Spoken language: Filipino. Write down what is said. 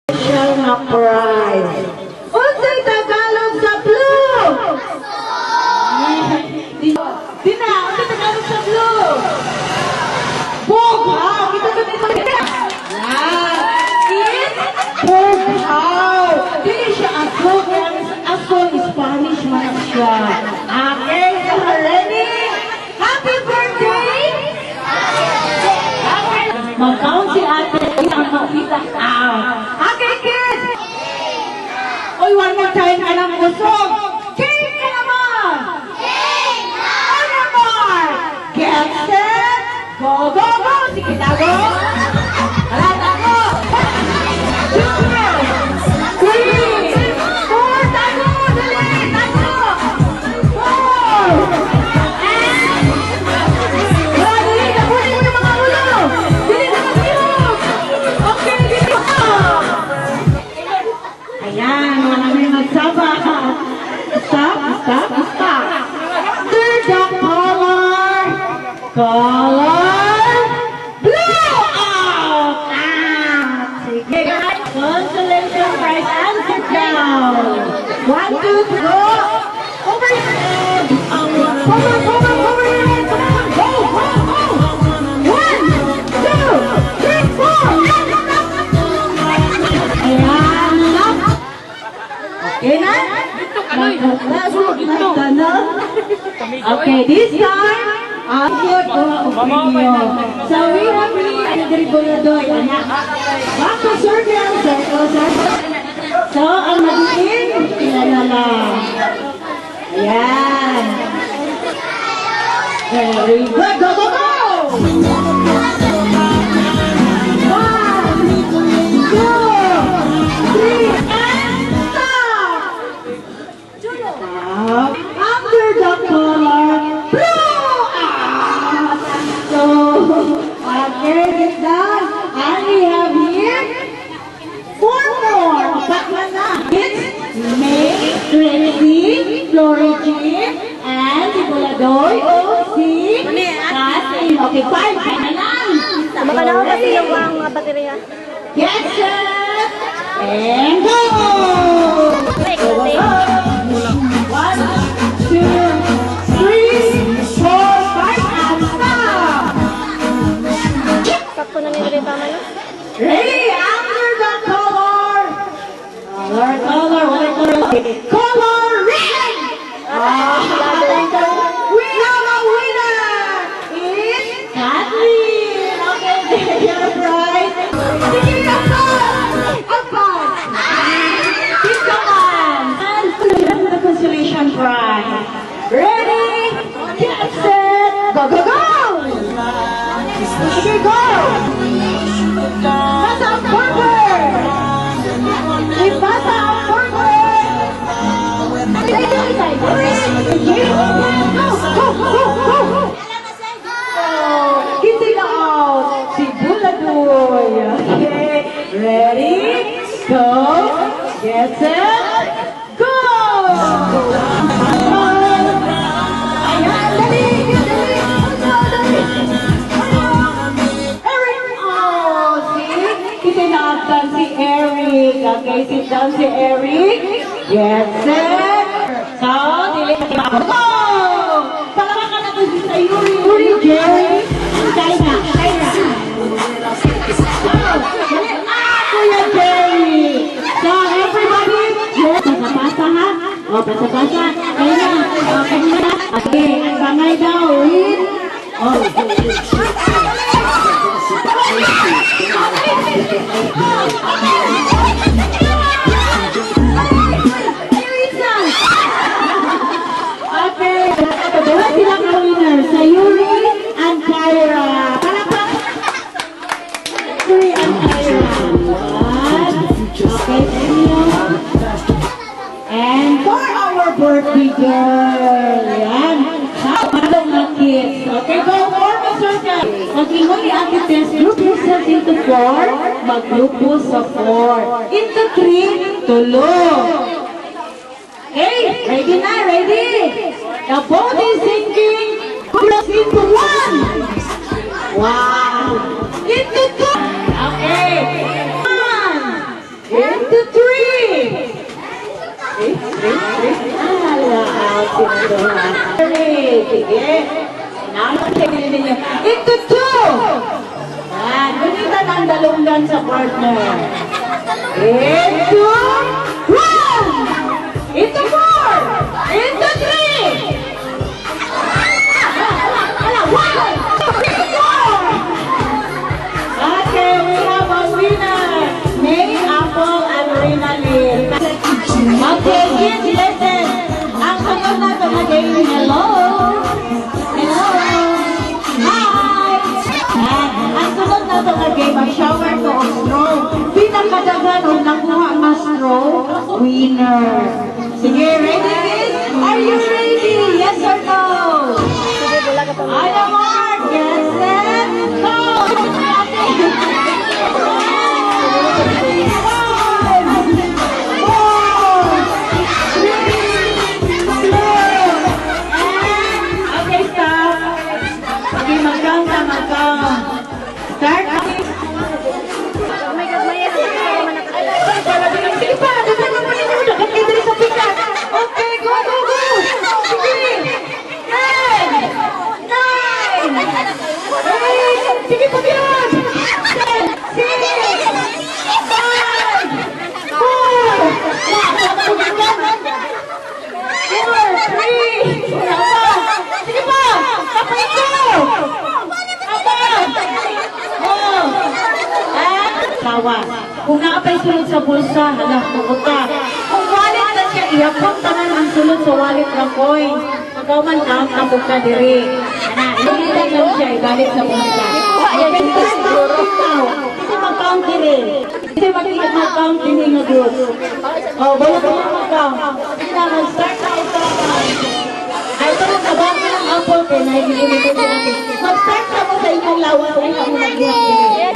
Special na prize. Unsay Tagalog sa blue? Dina, unsay Tagalog sa blue? Bughaw! Kita ba dito? Bughaw! Dili siya aso, kaya aso Spanish man siya. Okay, so ready? Happy birthday! Mag-count si ate, ang makita out. Okay, kids! Oy, one more time ka lang usog. Game ka naman! Game na! One more! Get set! Go, go, go! Sige, tago! Hala, tago! 2, 3, 4, tago! Dali! Tago! 4! Color blue out! Sige, consolation prize and sit down. 1, 2, 3, go! Over your head! Cover your head! Come on! Go, go, go! 1, 2, 3, 4! Ayan, stop! Okay na? Okay, this time, good opinion. So we have really Driboladoy. Back to circle, circle, circle. So, ang magiging, kilala lang. Ayan. Very good. Go, go, go! 1, 2, 3, and stop! Stop. Under the color blue! So, okay, get done. And we have here 4 more. Apat na. It's May, Tracy, Florigin, and Driboladoy, O.C., Cassie. Okay, 5 na lang. Makalawa kasi yung mga baterya. Get set, and go! Wait, Go, go, kasi. go. 1, 2, 3, 4, 5, and stop! Sakto na nila tama na. Ready? Under the color. Color red. Winner is Kathleen. Okay, there you go, right? Sige, Abad. Keep the on. And the consolation prize. Ready? Get set. Go, go, go. Sige, go. Pasa ang burger! Ipasa ang burger! Hindi na out! Si Buladoy! Okay, ready? Go! Get set! Go! Ayan, dali! Dali! Tinattan si Eric. Okay, sit down si Eric. Get set. So, go! Palamakan natin si sa Yuri, Jerry, and Kyra. Kuya Jerry. So, everybody, yes, pasa-pasa ha? O, pasa-pasa. Kaya na. Okay na. Okay, ang bangay daw. Win. Oh, okay, dalawa silang winner sa Yuri and Kyra. Palakpak! Yuri and Kyra. Okay, and for our birthday girl, yan. Malong na kids. Okay, go for the circle. Mag-ingon ni Ate Tess, group yourself into 4, mag-grupo sa 4. Into 3, tulog. Okay, ready na, ready? The boat is sinking, cross into 1. Wow. Into 2. Okay. 1. Hala, out ito ha. Sige. Nakakasagin ninyo. Into 2. Yan. Gunita ng dalunggan sa partner. Into 1. Into 4. Into 3. Okay, we have a winner. May Apple and Rina Lynn. Okay, kids, listen. Ang sunod na ito na game, hello. Hello. Hi. Ang sunod na ito na game, ang shower ko o straw. Pinakadagan o nakuha ang straw, winner. Sige, ready kids? Are you ready? Yes or no? Sige, wala ka pa. On the mark, get set, go! Okay, stop. Sige, mag-count. Start. Oh my God, may naman ako. Sige pa, dagdagan mo ninyo. Dapat kayo dali sa pikas. Okay, go! Sige! 10! 9! 8! Sige pa yun! 10! 6! 5! 4! 3! Sige pa! Kapay ko! Tawa. Kung nakapay sulod sa bulsa, hala, pupunta. Kung wallet na siya, iapot tanan ang sulod sa wallet ng coins. Ikaw man count na pupunta diri. Hindi lang siya, ibalik sa bulsa. Okay, start counting now. Kasi mag-count diri. Kasi mag-count diri nga group. Oh, wala ka lang mag-count. Sige na, mag-start na ito. Ay, ito lang kabang ng apple, kaya nahihilitin ko natin. Mag-start na mo sa inyong lawas, kaya ka mo nag-iyak diri.